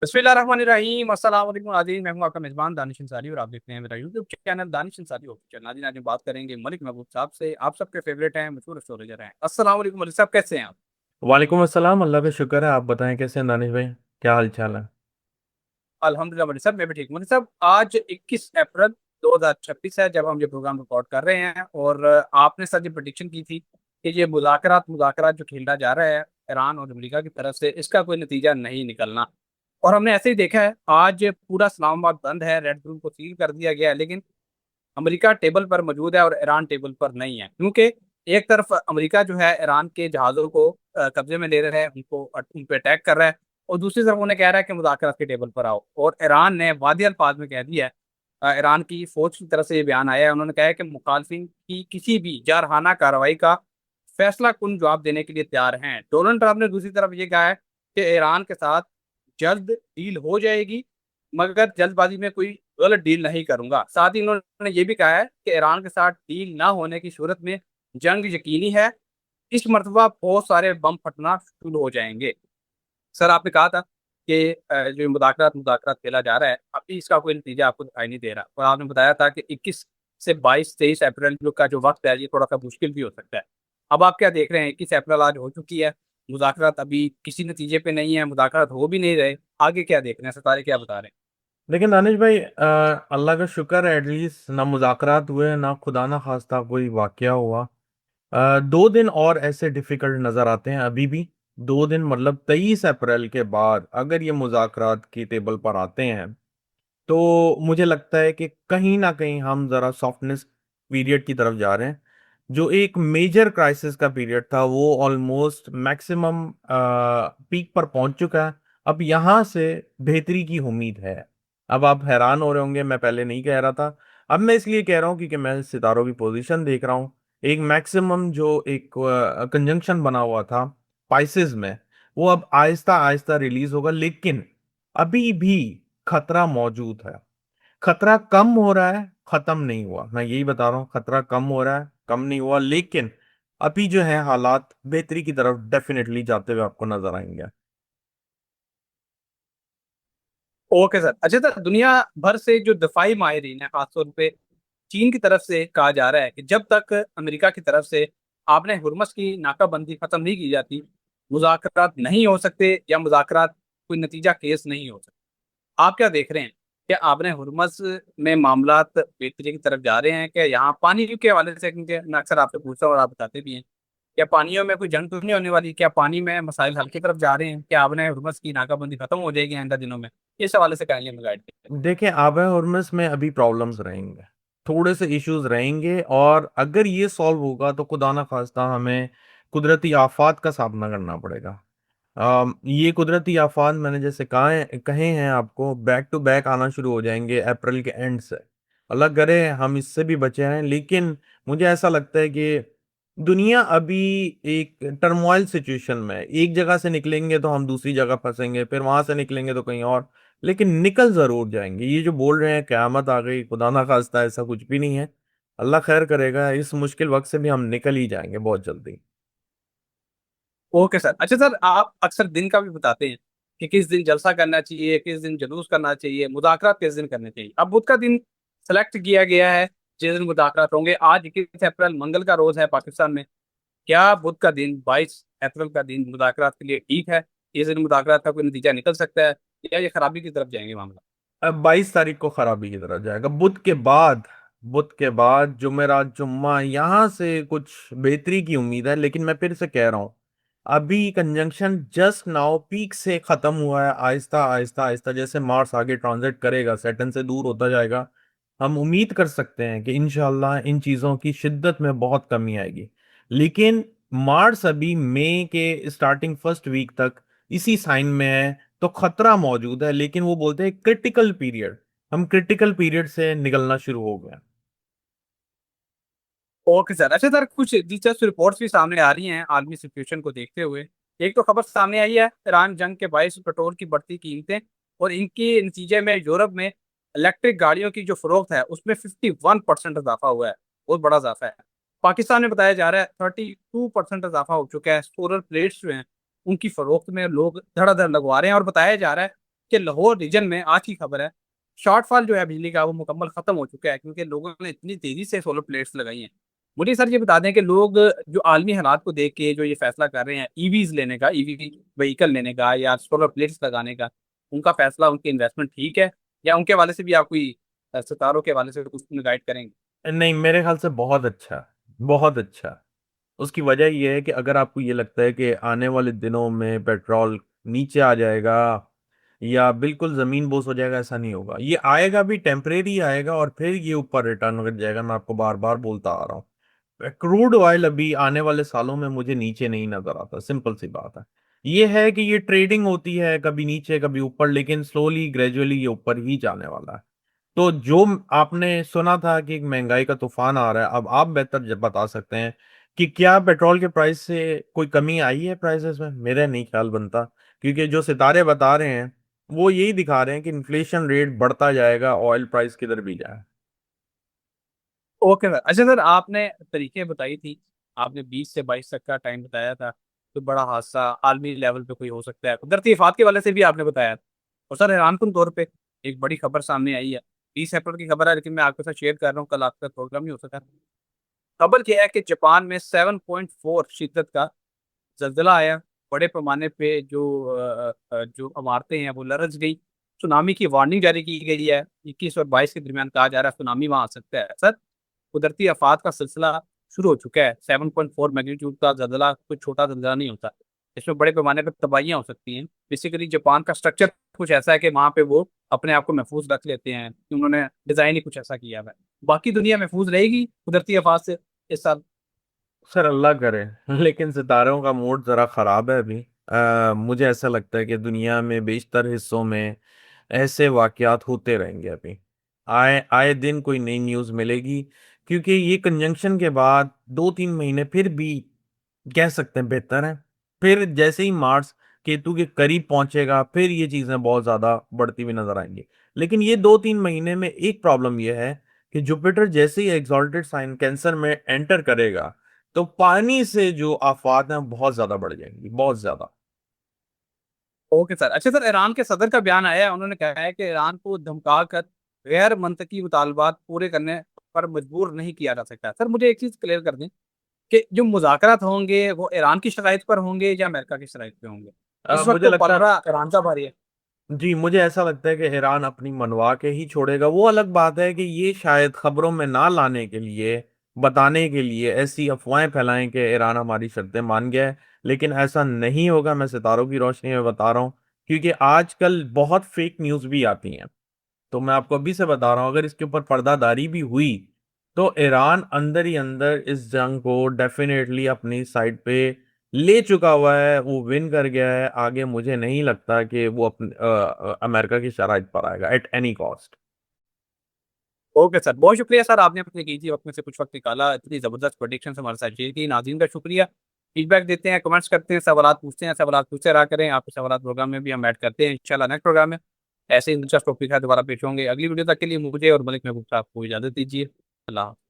बिस्मिल्लाहिर्रहमानिर्रहीम अस्सलाम वालेकुम नाज़रीन, मैं हूं आपका मेज़बान दानिश अंसारी और आप देखते हैं मेरा YouTube channel Danish Ansari official. नाज़रीन, आज हम बात करेंगे मलिक महबूब साहब से। आप सबके फेवरेट हैं, मशहूर एस्ट्रोलॉजर हैं। अस्सलाम वालेकुम मलिक साहब, कैसे हैं आप? वालेकुम अस्सलाम। अल्लाह का शुक्र है। आप बताएं कैसे हैं दानिश भाई? क्या हाल चाल है? अल्हम्दुलिल्लाह मलिक साहब, मैं भी ठीक हूं। मलिक साहब, आज 21 अप्रैल 2026 है जब हम ये प्रोग्राम रिकॉर्ड कर रहे हैं, और आपने सर ये प्रेडिक्शन की थी कि ये मुज़ाकरात जो खेला जा रहा है ईरान और अमेरिका की तरफ से, इसका कोई नतीजा नहीं निकलना। और हमने ऐसे ही देखा है, आज पूरा इस्लामाबाद बंद है, रेड जोन को सील कर दिया गया है, लेकिन अमेरिका टेबल पर मौजूद है और ईरान टेबल पर नहीं है, क्योंकि एक तरफ अमेरिका जो है ईरान के जहाज़ों को कब्जे में ले रहा है, उन पे अटैक कर रहा है, और दूसरी तरफ उन्हें कह रहा है कि मुज़ाकरात के टेबल पर आओ। और ईरान ने वादी अल्फाज में कह दिया है, ईरान की फौज की तरफ से ये बयान आया है, उन्होंने कहा है कि मुखालफिन की किसी भी जारहाना कार्रवाई का फैसला कुन जवाब देने के लिए तैयार हैं। डोनाल्ड ट्रंप ने दूसरी तरफ ये कहा है कि ईरान के साथ जल्द डील हो जाएगी, मगर जल्दबाजी में कोई गलत डील नहीं करूंगा। साथ ही उन्होंने ये भी कहा है कि ईरान के साथ डील ना होने की सूरत में जंग यकीनी है। इस मरतबा बहुत सारे बम फटना शुरू हो जाएंगे। सर, आपने कहा था कि जो मुज़ाकरात खेला जा रहा है, अभी इसका कोई नतीजा आपको दिखाई नहीं दे रहा, और आपने बताया था कि 21 से 22-23 अप्रैल का जो वक्त है, ये थोड़ा सा मुश्किल भी हो सकता है। अब आप क्या देख रहे हैं? 21 अप्रैल आज हो चुकी है, मुज़ाकरात अभी किसी नतीजे पे नहीं है, मुज़ाकरात हो भी नहीं रहे। आगे क्या देख रहे हैं? सितारे क्या बता रहे हैं? लेकिन दानिश भाई, अल्लाह का शुक्र है एटलीस्ट ना मुज़ाकरात हुए ना खुदा ना खास्ता कोई वाकया हुआ। 2 दिन और ऐसे डिफिकल्ट नजर आते हैं अभी भी। 2 दिन मतलब 23 अप्रैल के बाद अगर ये मुज़ाकरात की टेबल पर आते हैं तो मुझे लगता है कि कहीं ना कहीं हम जरा सॉफ्टनेस पीरियड की तरफ जा रहे हैं। जो एक मेजर क्राइसिस का पीरियड था वो ऑलमोस्ट मैक्सिमम पीक पर पहुंच चुका है। अब यहां से बेहतरी की उम्मीद है। अब आप हैरान हो रहे होंगे, मैं पहले नहीं कह रहा था। अब मैं इसलिए कह रहा हूं क्योंकि मैं सितारों की पोजीशन देख रहा हूं। एक मैक्सिमम जो एक कंजंक्शन बना हुआ था पाइसेस में, वो अब आहिस्ता आहिस्ता रिलीज होगा, लेकिन अभी भी खतरा मौजूद है। खतरा कम हो रहा है, खत्म नहीं हुआ। मैं यही बता रहा हूँ, खतरा कम हो रहा है, कम नहीं हुआ, लेकिन अभी जो है हालात बेहतरी की तरफ डेफिनेटली जाते हुए आपको नजर आएंगे। Okay sir. अच्छा सर, दुनिया भर से जो दफाई माहिरीन है, खासतौर पे चीन की तरफ से कहा जा रहा है कि जब तक अमेरिका की तरफ से आपने हुर्मस की नाकाबंदी खत्म नहीं की जाती, मुज़ाकरात नहीं हो सकते, या मुज़ाकरात कोई नतीजा केस नहीं हो सकता। आप क्या देख रहे हैं? क्या आपने हुर्मस में मामलात बेहतरी की तरफ जा रहे हैं? क्या यहाँ पानी के हवाले से, क्योंकि मैं अक्सर आपसे पूछता हूँ और आप बताते भी हैं, क्या पानियों में कोई जंग तो नहीं होने वाली? क्या पानी में मसाइल हल की तरफ जा रहे हैं? क्या आपने हुर्मस की नाकाबंदी खत्म हो जाएगी आइंदा दिनों में? इस हवाले से काइंडली हमें गाइड करें। देखें, आबा हरमुज़ में अभी प्रॉब्लम्स रहेंगे, थोड़े से इश्यूज रहेंगे, और अगर ये सॉल्व होगा तो खुदा ना खास्ता हमें कुदरती आफात का सामना करना पड़ेगा। ये कुदरती आफात मैंने जैसे कहे हैं आपको, बैक टू बैक आना शुरू हो जाएंगे अप्रैल के एंड से। अल्लाह करे हम इससे भी बचे रहें, लेकिन मुझे ऐसा लगता है कि दुनिया अभी एक टर्मोइल सिचुएशन में है। एक जगह से निकलेंगे तो हम दूसरी जगह फंसेंगे, फिर वहां से निकलेंगे तो कहीं और, लेकिन निकल जरूर जाएंगे। ये जो बोल रहे हैं क्यामत आ गई, खुदा ना खास्ता, ऐसा कुछ भी नहीं है। अल्लाह खैर करेगा, इस मुश्किल वक्त से भी हम निकल ही जाएंगे बहुत जल्दी। Okay sir. अच्छा सर, आप अक्सर दिन का भी बताते हैं कि किस दिन जलसा करना चाहिए, किस दिन जुलूस करना चाहिए, मुज़ाकरात किस दिन करने चाहिए। अब बुध का दिन सेलेक्ट किया गया है जिस दिन मुज़ाकरात होंगे। आज 21 अप्रैल मंगल का रोज है पाकिस्तान में। क्या बुध का दिन 22 अप्रैल का दिन मुज़ाकरात के लिए ठीक है? इस दिन मुज़ाकरात का कोई नतीजा निकल सकता है, या ये खराबी की तरफ जाएंगे मामला? अब 22 तारीख को खराबी की तरफ जाएगा। बुध के बाद जुमेरात जुम्मा, यहां से कुछ बेहतरी की उम्मीद है, लेकिन मैं फिर से कह रहा हूं, अभी कंजंक्शन जस्ट नाउ पीक से खत्म हुआ है। आहिस्ता आहिस्ता आहिस्ता जैसे मार्स आगे ट्रांजिट करेगा, सैटर्न से दूर होता जाएगा, हम उम्मीद कर सकते हैं कि इंशाल्लाह इन चीजों की शिद्दत में बहुत कमी आएगी। लेकिन मार्स अभी मई के स्टार्टिंग फर्स्ट वीक तक इसी साइन में है, तो खतरा मौजूद है। लेकिन वो बोलते हैं क्रिटिकल पीरियड, हम क्रिटिकल पीरियड से निकलना शुरू हो गए। Okay sir. अच्छा सर, कुछ दिलचस्प रिपोर्ट्स भी सामने आ रही हैं आलमी सिचुएशन को देखते हुए। एक तो खबर सामने आई है, ईरान जंग के बायस पेट्रोल की बढ़ती कीमतें, और इनके नतीजे में यूरोप में इलेक्ट्रिक गाड़ियों की जो फरोख्त है उसमें 51% इजाफा हुआ है। बहुत बड़ा इजाफा है। पाकिस्तान में बताया जा रहा है 32% इजाफा हो चुका है। सोलर प्लेट्स जो हैं उनकी फरोख्त में लोग धड़ाधड़ लगवा रहे हैं, और बताया जा रहा है कि लाहौर रीजन में आज की खबर है, शॉर्टफॉल जो है बिजली का वो मुकम्मल खत्म हो चुका है, क्योंकि लोगों ने इतनी तेजी से सोलर प्लेट्स लगाई हैं। मुझे सर ये बता दें कि लोग जो आलमी हालात को देख के जो ये फैसला कर रहे हैं ईवीज लेने का, ईवी व्हीकल लेने का या सोलर प्लेट्स लगाने का, उनका फैसला, उनकी इन्वेस्टमेंट ठीक है, या उनके हवाले से भी आप कोई सितारों के हवाले से कुछ गाइड करेंगे? नहीं, मेरे ख्याल से बहुत अच्छा, बहुत अच्छा। उसकी वजह यह है कि अगर आपको ये लगता है कि आने वाले दिनों में पेट्रोल नीचे आ जाएगा या बिल्कुल जमीन बोस हो जाएगा, ऐसा नहीं होगा। ये आएगा भी, टेम्परेरी आएगा और फिर ये ऊपर रिटर्न कर जाएगा। मैं आपको बार बार बोलता आ रहा हूँ, क्रूड ऑयल अभी आने वाले सालों में मुझे नीचे नहीं नजर आता। सिंपल सी बात है। ये है कि ये ट्रेडिंग होती है, कभी नीचे कभी ऊपर, लेकिन स्लोली ग्रेजुअली ये ऊपर ही जाने वाला है। तो जो आपने सुना था कि एक महंगाई का तूफान आ रहा है, अब आप बेहतर बता सकते हैं कि क्या पेट्रोल के प्राइस से कोई कमी आई है प्राइसेस में? मेरा नहीं ख्याल बनता, क्योंकि जो सितारे बता रहे हैं वो यही दिखा रहे हैं कि इन्फ्लेशन रेट बढ़ता जाएगा, ऑयल प्राइस किधर भी जाए। Okay sir. अच्छा सर, आपने तरीके बताई थी, आपने 20 से 22 तक का टाइम बताया था, तो बड़ा हादसा आलमी लेवल पे कोई हो सकता है, कुदरती आफात के वाले से भी आपने बताया था। और सर हैरानकुन तौर पे एक बड़ी खबर सामने आई है, 20 अप्रैल की खबर है, लेकिन मैं आपके साथ शेयर कर रहा हूँ, कल आपका प्रोग्राम नहीं हो सका। खबर क्या है कि जापान में 7.4 शिद्दत का जल्जला आया। बड़े पैमाने पे जो इमारतें हैं वो लरज गई। सुनामी की वार्निंग जारी की गई है, 21 और 22 के दरमियान कहा जा रहा है सुनामी वहां आ सकता है। सर, कुदरती आफात का सिलसिला शुरू हो चुका है। 7.4 मैग्नीट्यूड का जल्जला कोई छोटा जल्जला नहीं होता, इसमें बड़े पैमाने पर तबाहियां हो सकती हैं। बेसिकली जापान का स्ट्रक्चर कुछ ऐसा है कि वहां पे वो अपने आप को महफूज रख लेते हैं, कि उन्होंने डिजाइन ही कुछ ऐसा किया हुआ है। बाकी दुनिया महफूज रहेगी कुदरती आफात से इस साल? सर अल्लाह करे, लेकिन सितारों का मूड जरा खराब है अभी। मुझे ऐसा लगता है कि दुनिया में बेशतर हिस्सों में ऐसे वाकयात होते रहेंगे अभी। आए आए दिन कोई नई न्यूज़ मिलेगी, क्योंकि ये कंजंक्शन के बाद 2-3 महीने फिर भी कह सकते हैं बेहतर है। फिर जैसे ही मार्स केतु के करीब पहुंचेगा, फिर ये चीजें बहुत ज्यादा बढ़ती हुई नजर आएंगी। लेकिन ये 2-3 महीने में एक प्रॉब्लम ये है कि जुपिटर जैसे ही एग्जॉल्टेड साइन कैंसर में एंटर करेगा, तो पानी से जो आफात हैं बहुत ज्यादा बढ़ जाएंगी, बहुत ज्यादा। Okay sir. अच्छा सर, ईरान के सदर का बयान आया है, उन्होंने कहा है कि ईरान को धमका कर गैर मंतकी मुतालबात पूरे करने पर मजबूर नहीं किया जा सकता। सर मुझे एक चीज क्लियर कर दें कि जो मुज़ाकरात होंगे वो ईरान की शराइत पर होंगे या अमेरिका की शराइत पे होंगे? इस वक्त मुझे तो लगता पलड़ा ईरान का भारी है। जी, मुझे ऐसा लगता है कि ईरान अपनी मनवा के ही छोड़ेगा। वो अलग बात है कि ये शायद खबरों में ना लाने के लिए, बताने के लिए ऐसी अफवाहें फैलाएं कि ईरान हमारी शर्तें मान गया है, लेकिन ऐसा नहीं होगा। मैं सितारों की रोशनी में बता रहा हूँ, क्योंकि आजकल बहुत फेक न्यूज़ भी आती हैं। तो मैं आपको अभी से बता रहा हूँ, अगर इसके ऊपर पर्दादारी भी हुई तो ईरान अंदर ही अंदर इस जंग को डेफिनेटली अपनी साइड पे ले चुका हुआ है, वो विन कर गया है। आगे मुझे नहीं लगता कि वो अपने अमेरिका की शराइत पर आएगा at any cost. Okay sir, बहुत शुक्रिया सर, आपने अपने कीमती वक्त में से कुछ वक्त निकाला, इतनी जबरदस्त प्रोडिक्शन हमारे साथ शेयर की। नाज़रीन का शुक्रिया। फीडबैक देते हैं, कमेंट्स करते हैं, सवाल पूछते हैं, सवाल पूछते रहा करें। आपके सवाल प्रोग्राम में भी हम ऐड करते हैं इंशाल्लाह। नेक्स्ट प्रोग्राम में ऐसे ही दिलचस्प टॉपिक है दोबारा पेश होंगे। अगली वीडियो तक के लिए मुझे और मलिक महबूब साहब को इजाजत दीजिए। अल्लाह हाफ़िज़।